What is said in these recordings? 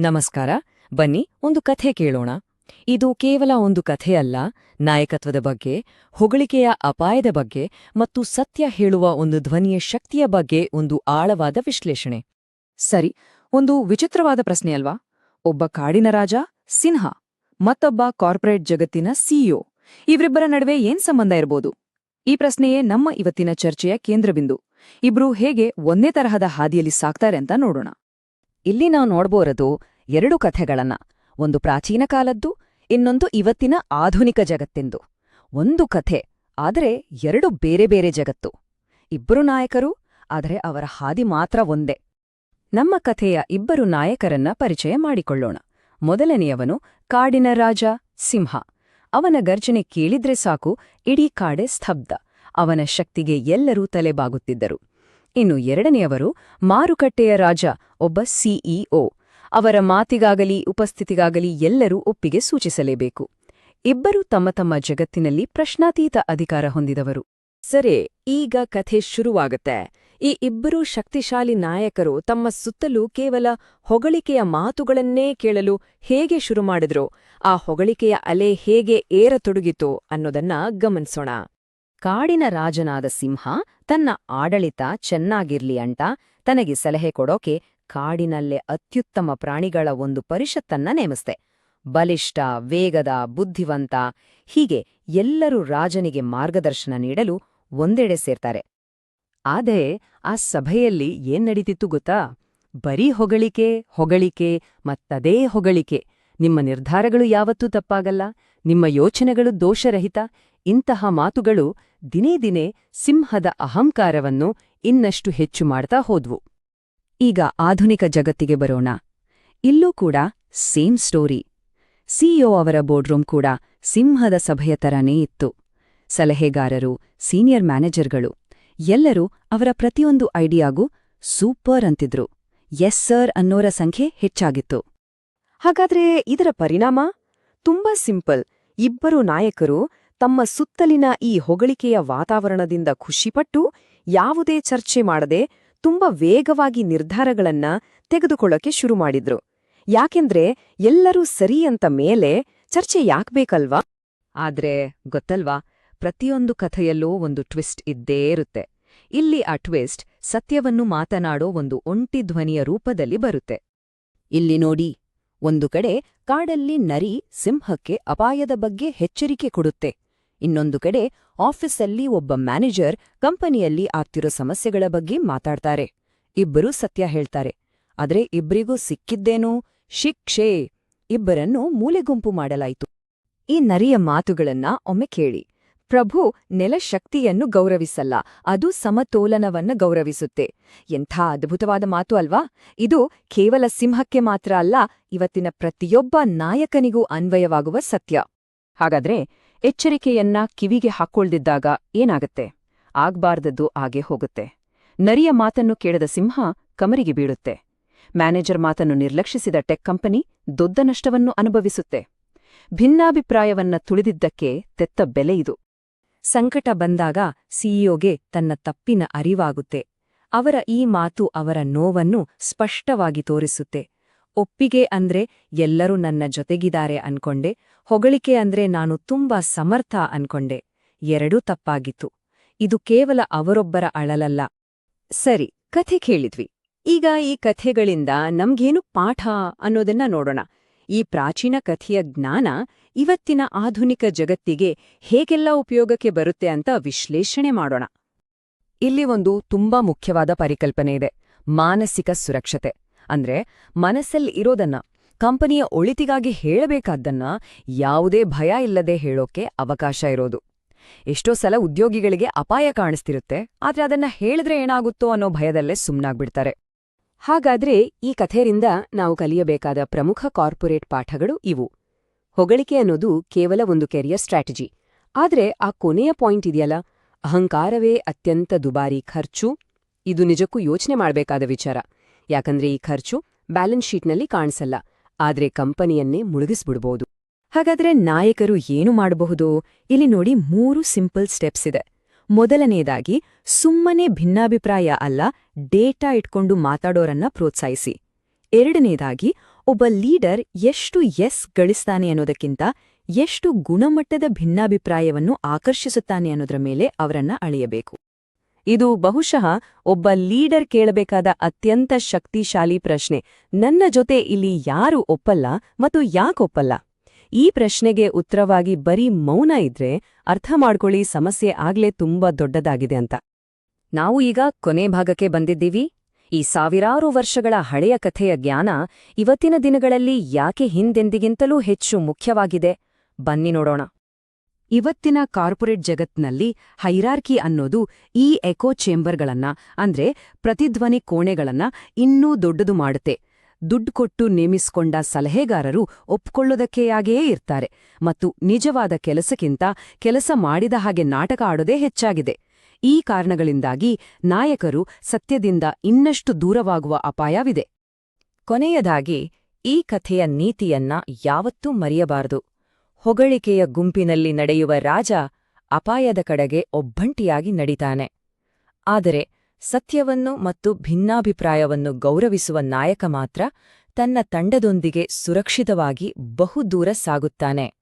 ನಮಸ್ಕಾರ. ಬನ್ನಿ ಒಂದು ಕಥೆ ಕೇಳೋಣ. ಇದು ಕೇವಲ ಒಂದು ಕಥೆಯಲ್ಲ, ನಾಯಕತ್ವದ ಬಗ್ಗೆ, ಹೊಗಳಿಕೆಯ ಅಪಾಯದ ಬಗ್ಗೆ ಮತ್ತು ಸತ್ಯ ಹೇಳುವ ಒಂದು ಧ್ವನಿಯ ಶಕ್ತಿಯ ಬಗ್ಗೆ ಒಂದು ಆಳವಾದ ವಿಶ್ಲೇಷಣೆ. ಸರಿ, ಒಂದು ವಿಚಿತ್ರವಾದ ಪ್ರಶ್ನೆ ಅಲ್ವಾ? ಒಬ್ಬ ಕಾಡಿನ ರಾಜ ಸಿಂಹ ಮತ್ತೊಬ್ಬ ಕಾರ್ಪೊರೇಟ್ ಜಗತ್ತಿನ ಸಿಇಒ, ಇವರಿಬ್ಬರ ನಡುವೆ ಏನ್ ಸಂಬಂಧ ಇರಬಹುದು? ಈ ಪ್ರಶ್ನೆಯೇ ನಮ್ಮ ಇವತ್ತಿನ ಚರ್ಚೆಯ ಕೇಂದ್ರಬಿಂದು. ಇಬ್ರು ಹೇಗೆ ಒಂದೇ ತರಹದ ಹಾದಿಯಲ್ಲಿ ಸಾಕ್ತಾರೆ ಅಂತ ನೋಡೋಣ. ಇಲ್ಲಿ ನಾವು ನೋಡ್ಬೋರದು ಎರಡು ಕಥೆಗಳನ್ನ, ಒಂದು ಪ್ರಾಚೀನ ಕಾಲದ್ದು, ಇನ್ನೊಂದು ಇವತ್ತಿನ ಆಧುನಿಕ ಜಗತ್ತೆಂದು. ಒಂದು ಕಥೆ, ಆದರೆ ಎರಡು ಬೇರೆ ಬೇರೆ ಜಗತ್ತು. ಇಬ್ಬರು ನಾಯಕರು, ಆದರೆ ಅವರ ಹಾದಿ ಮಾತ್ರ ಒಂದೇ. ನಮ್ಮ ಕಥೆಯ ಇಬ್ಬರು ನಾಯಕರನ್ನ ಪರಿಚಯ ಮಾಡಿಕೊಳ್ಳೋಣ. ಮೊದಲನೆಯವನು ಕಾಡಿನ ರಾಜ ಸಿಂಹ. ಅವನ ಗರ್ಜನೆ ಕೇಳಿದ್ರೆ ಸಾಕು, ಇಡೀ ಕಾಡೆ ಸ್ತಬ್ಧ. ಅವನ ಶಕ್ತಿಗೆ ಎಲ್ಲರೂ ತಲೆಬಾಗುತ್ತಿದ್ದರು. ಇನ್ನು ಎರಡನೆಯವರು ಮಾರುಕಟ್ಟೆಯ ರಾಜ, ಒಬ್ಬ ಸಿಇಒ. ಅವರ ಮಾತಿಗಾಗಲಿ ಉಪಸ್ಥಿತಿಗಾಗಲಿ ಎಲ್ಲರೂ ಒಪ್ಪಿಗೆ ಸೂಚಿಸಲೇಬೇಕು. ಇಬ್ಬರೂ ತಮ್ಮ ತಮ್ಮ ಜಗತ್ತಿನಲ್ಲಿ ಪ್ರಶ್ನಾತೀತ ಅಧಿಕಾರ ಹೊಂದಿದವರು. ಸರಿ, ಈಗ ಕಥೆ ಶುರುವಾಗುತ್ತೆ. ಈ ಇಬ್ಬರೂ ಶಕ್ತಿಶಾಲಿ ನಾಯಕರು ತಮ್ಮ ಸುತ್ತಲೂ ಕೇವಲ ಹೊಗಳಿಕೆಯ ಮಾತುಗಳನ್ನೇ ಕೇಳಲು ಹೇಗೆ ಶುರು ಮಾಡಿದ್ರೋ, ಆ ಹೊಗಳಿಕೆಯ ಅಲೆ ಹೇಗೆ ಏರತೊಡಗಿತೋ ಅನ್ನೋದನ್ನ ಗಮನಿಸೋಣ. ಕಾಡಿನ ರಾಜನಾದ ಸಿಂಹ ತನ್ನ ಆಡಳಿತ ಚೆನ್ನಾಗಿರ್ಲಿ ಅಂತ ತನಗೆ ಸಲಹೆ ಕೊಡೋಕೆ ಕಾಡಿನಲ್ಲೇ ಅತ್ಯುತ್ತಮ ಪ್ರಾಣಿಗಳ ಒಂದು ಪರಿಷತ್ತನ್ನ ನೇಮಿಸ್ತೆ. ಬಲಿಷ್ಠ, ವೇಗದ, ಬುದ್ಧಿವಂತ, ಹೀಗೆ ಎಲ್ಲರೂ ರಾಜನಿಗೆ ಮಾರ್ಗದರ್ಶನ ನೀಡಲು ಒಂದೆಡೆ ಸೇರ್ತಾರೆ. ಆದರೆ ಆ ಸಭೆಯಲ್ಲಿ ಏನ್ ನಡೀತಿತ್ತು ಗೊತ್ತಾ? ಬರೀ ಹೊಗಳಿಕೆ, ಹೊಗಳಿಕೆ ಮತ್ತದೇ ಹೊಗಳಿಕೆ. ನಿಮ್ಮ ನಿರ್ಧಾರಗಳು ಯಾವತ್ತೂ ತಪ್ಪಾಗಲ್ಲ, ನಿಮ್ಮ ಯೋಚನೆಗಳು ದೋಷರಹಿತ. ಇಂತಹ ಮಾತುಗಳು ದಿನೇ ದಿನೇ ಸಿಂಹದ ಅಹಂಕಾರವನ್ನು ಇನ್ನಷ್ಟು ಹೆಚ್ಚು ಮಾಡ್ತಾ ಹೋದ್ವು. ಈಗ ಆಧುನಿಕ ಜಗತ್ತಿಗೆ ಬರೋಣ. ಇಲ್ಲೂ ಕೂಡ ಸೇಮ್ ಸ್ಟೋರಿ. ಸಿಇಒ ಅವರ ಬೋರ್ಡ್ರೂಮ್ ಕೂಡ ಸಿಂಹದ ಸಭೆಯ ತರನೇ ಇತ್ತು. ಸಲಹೆಗಾರರು, ಸೀನಿಯರ್ ಮ್ಯಾನೇಜರ್ಗಳು ಎಲ್ಲರೂ ಅವರ ಪ್ರತಿಯೊಂದು ಐಡಿಯಾಗೂ ಸೂಪರ್ ಅಂತಿದ್ರು. ಎಸ್ ಸರ್ ಅನ್ನೋರ ಸಂಖ್ಯೆ ಹೆಚ್ಚಾಗಿತ್ತು. ಹಾಗಾದ್ರೆ ಇದರ ಪರಿಣಾಮ ತುಂಬಾ ಸಿಂಪಲ್. ಇಬ್ಬರು ನಾಯಕರು ತಮ್ಮ ಸುತ್ತಲಿನ ಈ ಹೊಗಳಿಕೆಯ ವಾತಾವರಣದಿಂದ ಖುಷಿಪಟ್ಟು ಯಾವುದೇ ಚರ್ಚೆ ಮಾಡದೆ ತುಂಬಾ ವೇಗವಾಗಿ ನಿರ್ಧಾರಗಳನ್ನ ತೆಗೆದುಕೊಳ್ಳೋಕೆ ಶುರು ಮಾಡಿದ್ರು. ಯಾಕೆಂದ್ರೆ ಎಲ್ಲರೂ ಸರಿ ಅಂತ ಮೇಲೆ ಚರ್ಚೆ ಯಾಕ್ಬೇಕಲ್ವಾ? ಆದ್ರೆ ಗೊತ್ತಲ್ವಾ, ಪ್ರತಿಯೊಂದು ಕಥೆಯಲ್ಲೂ ಒಂದು ಟ್ವಿಸ್ಟ್ ಇದ್ದೇ ಇರುತ್ತೆ. ಇಲ್ಲಿ ಆ ಟ್ವಿಸ್ಟ್ ಸತ್ಯವನ್ನು ಮಾತನಾಡೋ ಒಂದು ಒಂಟಿ ಧ್ವನಿಯ ರೂಪದಲ್ಲಿ ಬರುತ್ತೆ. ಇಲ್ಲಿ ನೋಡಿ, ಒಂದು ಕಡೆ ಕಾಡಲ್ಲಿ ನರಿ ಸಿಂಹಕ್ಕೆ ಅಪಾಯದ ಬಗ್ಗೆ ಎಚ್ಚರಿಕೆ ಕೊಡುತ್ತೆ. ಇನ್ನೊಂದು ಕಡೆ ಆಫೀಸಲ್ಲಿ ಒಬ್ಬ ಮ್ಯಾನೇಜರ್ ಕಂಪನಿಯಲ್ಲಿ ಆಗ್ತಿರೋ ಸಮಸ್ಯೆಗಳ ಬಗ್ಗೆ ಮಾತಾಡ್ತಾರೆ. ಇಬ್ಬರೂ ಸತ್ಯ ಹೇಳ್ತಾರೆ. ಆದ್ರೆ ಇಬ್ರಿಗೂ ಸಿಕ್ಕಿದ್ದೇನೋ ಶಿಕ್ಷೆ. ಇಬ್ಬರನ್ನು ಮೂಲೆಗುಂಪು ಮಾಡಲಾಯಿತು. ಈ ನರಿಯ ಮಾತುಗಳನ್ನ ಒಮ್ಮೆ ಕೇಳಿ. ಪ್ರಭು ನೆಲಶಕ್ತಿಯನ್ನು ಗೌರವಿಸಲ್ಲ, ಅದು ಸಮತೋಲನವನ್ನ ಗೌರವಿಸುತ್ತೆ. ಎಂಥ ಅದ್ಭುತವಾದ ಮಾತು ಅಲ್ವಾ? ಇದು ಕೇವಲ ಸಿಂಹಕ್ಕೆ ಮಾತ್ರ ಅಲ್ಲ, ಇವತ್ತಿನ ಪ್ರತಿಯೊಬ್ಬ ನಾಯಕನಿಗೂ ಅನ್ವಯವಾಗುವ ಸತ್ಯ. ಹಾಗಾದ್ರೆ ಎಚ್ಚರಿಕೆಯನ್ನ ಕಿವಿಗೆ ಹಾಕ್ಕೊಳ್ದಿದ್ದಾಗ ಏನಾಗತ್ತೆ? ಆಗ್ಬಾರ್ದದ್ದು ಆಗೇ ಹೋಗುತ್ತೆ. ನರಿಯ ಮಾತನ್ನು ಕೇಳದ ಸಿಂಹ ಕಮರಿಗೆ ಬೀಳುತ್ತೆ. ಮ್ಯಾನೇಜರ್ ಮಾತನ್ನು ನಿರ್ಲಕ್ಷಿಸಿದ ಟೆಕ್ ಕಂಪನಿ ದೊಡ್ಡ ನಷ್ಟವನ್ನು ಅನುಭವಿಸುತ್ತೆ. ಭಿನ್ನಾಭಿಪ್ರಾಯವನ್ನ ತುಳಿದಿದ್ದಕ್ಕೆ ತೆತ್ತ ಬೆಲೆ ಇದು. ಸಂಕಟ ಬಂದಾಗ ಸಿಇಒಗೆ ತನ್ನ ತಪ್ಪಿನ ಅರಿವಾಗುತ್ತೆ. ಅವರ ಈ ಮಾತು ಅವರ ನೋವನ್ನು ಸ್ಪಷ್ಟವಾಗಿ ತೋರಿಸುತ್ತೆ. ಒಪ್ಪಿಗೆ ಅಂದ್ರೆ ಎಲ್ಲರೂ ನನ್ನ ಜೊತೆಗಿದ್ದಾರೆ ಅನ್ಕೊಂಡೆ, ಹೊಗಳಿಕೆ ಅಂದ್ರೆ ನಾನು ತುಂಬಾ ಸಮರ್ಥ ಅನ್ಕೊಂಡೆ. ಎರಡೂ ತಪ್ಪಾಗಿತ್ತು. ಇದು ಕೇವಲ ಅವರೊಬ್ಬರ ಅಳಲಲ್ಲ. ಸರಿ, ಕಥೆ ಕೇಳಿದ್ವಿ. ಈಗ ಈ ಕಥೆಗಳಿಂದ ನಮ್ಗೇನು ಪಾಠ ಅನ್ನೋದನ್ನ ನೋಡೋಣ. ಈ ಪ್ರಾಚೀನ ಕಥೆಯ ಜ್ಞಾನ ಇವತ್ತಿನ ಆಧುನಿಕ ಜಗತ್ತಿಗೆ ಹೇಗೆಲ್ಲ ಉಪಯೋಗಕ್ಕೆ ಬರುತ್ತೆ ಅಂತ ವಿಶ್ಲೇಷಣೆ ಮಾಡೋಣ. ಇಲ್ಲಿ ಒಂದು ತುಂಬಾ ಮುಖ್ಯವಾದ ಪರಿಕಲ್ಪನೆ ಇದೆ: ಮಾನಸಿಕ ಸುರಕ್ಷತೆ. ಅಂದ್ರೆ ಮನಸ್ಸಲ್ಲಿ ಇರೋದನ್ನ, ಕಂಪನಿಯ ಒಳಿತಿಗಾಗಿ ಹೇಳಬೇಕಾದ್ದನ್ನ ಯಾವುದೇ ಭಯ ಇಲ್ಲದೆ ಹೇಳೋಕೆ ಅವಕಾಶ ಇರೋದು. ಎಷ್ಟೋ ಸಲ ಉದ್ಯೋಗಿಗಳಿಗೆ ಅಪಾಯ ಕಾಣಿಸ್ತಿರುತ್ತೆ, ಆದ್ರೆ ಅದನ್ನ ಹೇಳಿದ್ರೆ ಏನಾಗುತ್ತೋ ಅನ್ನೋ ಭಯದಲ್ಲೇ ಸುಮ್ನಾಗ್ಬಿಡ್ತಾರೆ. ಹಾಗಾದ್ರೆ ಈ ಕಥೆಯಿಂದ ನಾವು ಕಲಿಯಬೇಕಾದ ಪ್ರಮುಖ ಕಾರ್ಪೊರೇಟ್ ಪಾಠಗಳು ಇವು. ಹೊಗಳಿಕೆ ಅನ್ನೋದು ಕೇವಲ ಒಂದು ಕೆರಿಯರ್ ಸ್ಟ್ರಾಟಜಿ. ಆದ್ರೆ ಆ ಕೊನೆಯ ಪಾಯಿಂಟ್ ಇದೆಯಲ್ಲ, ಅಹಂಕಾರವೇ ಅತ್ಯಂತ ದುಬಾರಿ ಖರ್ಚು, ಇದು ನಿಜಕ್ಕೂ ಯೋಚನೆ ಮಾಡ್ಬೇಕಾದ ವಿಚಾರ. ಯಾಕಂದ್ರೆ ಈ ಖರ್ಚು ಬ್ಯಾಲೆನ್ಸ್ ಶೀಟ್ನಲ್ಲಿ ಕಾಣಿಸಲ್ಲ, ಆದ್ರೆ ಕಂಪನಿಯನ್ನೇ ಮುಳುಗಿಸ್ಬಿಡ್ಬೋದು. ಹಾಗಾದ್ರೆ ನಾಯಕರು ಏನು ಮಾಡಬಹುದು? ಇಲ್ಲಿ ನೋಡಿ, 3 ಸಿಂಪಲ್ ಸ್ಟೆಪ್ಸ್ ಇದೆ. ಮೊದಲನೇದಾಗಿ, ಸುಮ್ಮನೆ ಭಿನ್ನಾಭಿಪ್ರಾಯ ಅಲ್ಲ, ಡೇಟಾ ಇಟ್ಕೊಂಡು ಮಾತಾಡೋರನ್ನ ಪ್ರೋತ್ಸಾಹಿಸಿ. ಎರಡನೇದಾಗಿ, ಒಬ್ಬ ಲೀಡರ್ ಎಷ್ಟು ಎಸ್ ಗಳಿಸ್ತಾನೆ ಅನ್ನೋದಕ್ಕಿಂತ ಎಷ್ಟು ಗುಣಮಟ್ಟದ ಭಿನ್ನಾಭಿಪ್ರಾಯವನ್ನು ಆಕರ್ಷಿಸುತ್ತಾನೆ ಅನ್ನೋದ್ರ ಮೇಲೆ ಅವರನ್ನ ಅಳೆಯಬೇಕು. ಇದು ಬಹುಶಃ ಒಬ್ಬ ಲೀಡರ್ ಕೇಳಬೇಕಾದ ಅತ್ಯಂತ ಶಕ್ತಿಶಾಲಿ ಪ್ರಶ್ನೆ. ನನ್ನ ಜೊತೆ ಇಲ್ಲಿ ಯಾರು ಒಪ್ಪಲ್ಲ ಮತ್ತು ಯಾಕೊಪ್ಪಲ್ಲ? ಈ ಪ್ರಶ್ನೆಗೆ ಉತ್ತರವಾಗಿ ಬರೀ ಮೌನ ಇದ್ರೆ ಅರ್ಥ ಮಾಡ್ಕೊಳ್ಳಿ, ಸಮಸ್ಯೆ ಆಗ್ಲೇ ತುಂಬಾ ದೊಡ್ಡದಾಗಿದೆ ಅಂತ. ನಾವು ಈಗ ಕೊನೆ ಭಾಗಕ್ಕೆ ಬಂದಿದ್ದೀವಿ. ಈ ಸಾವಿರಾರು ವರ್ಷಗಳ ಹಳೆಯ ಕಥೆಯ ಜ್ಞಾನ ಇವತ್ತಿನ ದಿನಗಳಲ್ಲಿ ಯಾಕೆ ಹಿಂದೆಂದಿಗಿಂತಲೂ ಹೆಚ್ಚು ಮುಖ್ಯವಾಗಿದೆ? ಬನ್ನಿ ನೋಡೋಣ. ಇವತ್ತಿನ ಕಾರ್ಪೊರೇಟ್ ಜಗತ್ನಲ್ಲಿ ಹೈರಾರ್ಕಿ ಅನ್ನೋದು ಈ ಎಕೋ ಚೇಂಬರ್ಗಳನ್ನ ಅಂದ್ರೆ ಪ್ರತಿಧ್ವನಿ ಕೋಣೆಗಳನ್ನ ಇನ್ನೂ ದೊಡ್ಡದು ಮಾಡುತ್ತೆ. ದುಡ್ಡು ಕೊಟ್ಟು ನೇಮಿಸಿಕೊಂಡ ಸಲಹೆಗಾರರು ಒಪ್ಕೊಳ್ಳೋದಕ್ಕೆಯಾಗಿಯೇ ಇರ್ತಾರೆ ಮತ್ತು ನಿಜವಾದ ಕೆಲಸಕ್ಕಿಂತ ಕೆಲಸ ಮಾಡಿದ ಹಾಗೆ ನಾಟಕ ಆಡೋದೇ ಹೆಚ್ಚಾಗಿದೆ. ಈ ಕಾರಣಗಳಿಂದಾಗಿ ನಾಯಕರು ಸತ್ಯದಿಂದ ಇನ್ನಷ್ಟು ದೂರವಾಗುವ ಅಪಾಯವಿದೆ. ಕೊನೆಯದಾಗಿ ಈ ಕಥೆಯ ನೀತಿಯನ್ನ ಯಾವತ್ತೂ ಮರೆಯಬಾರದು. ಹೊಗಳಿಕೆಯ ಗುಂಪಿನಲ್ಲಿ ನಡೆಯುವ ರಾಜ ಅಪಾಯದ ಕಡೆಗೆ ಒಬ್ಬಂಟಿಯಾಗಿ ನಡೀತಾನೆ. ಆದರೆ ಸತ್ಯವನ್ನು ಮತ್ತು ಭಿನ್ನಾಭಿಪ್ರಾಯವನ್ನು ಗೌರವಿಸುವ ನಾಯಕ ಮಾತ್ರ ತನ್ನ ತಂಡದೊಂದಿಗೆ ಸುರಕ್ಷಿತವಾಗಿ ಬಹುದೂರ ಸಾಗುತ್ತಾನೆ.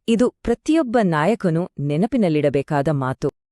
ಇದು ಪ್ರತಿಯೊಬ್ಬ ನಾಯಕನೂ ನೆನಪಿನಲ್ಲಿಡಬೇಕಾದ ಮಾತು.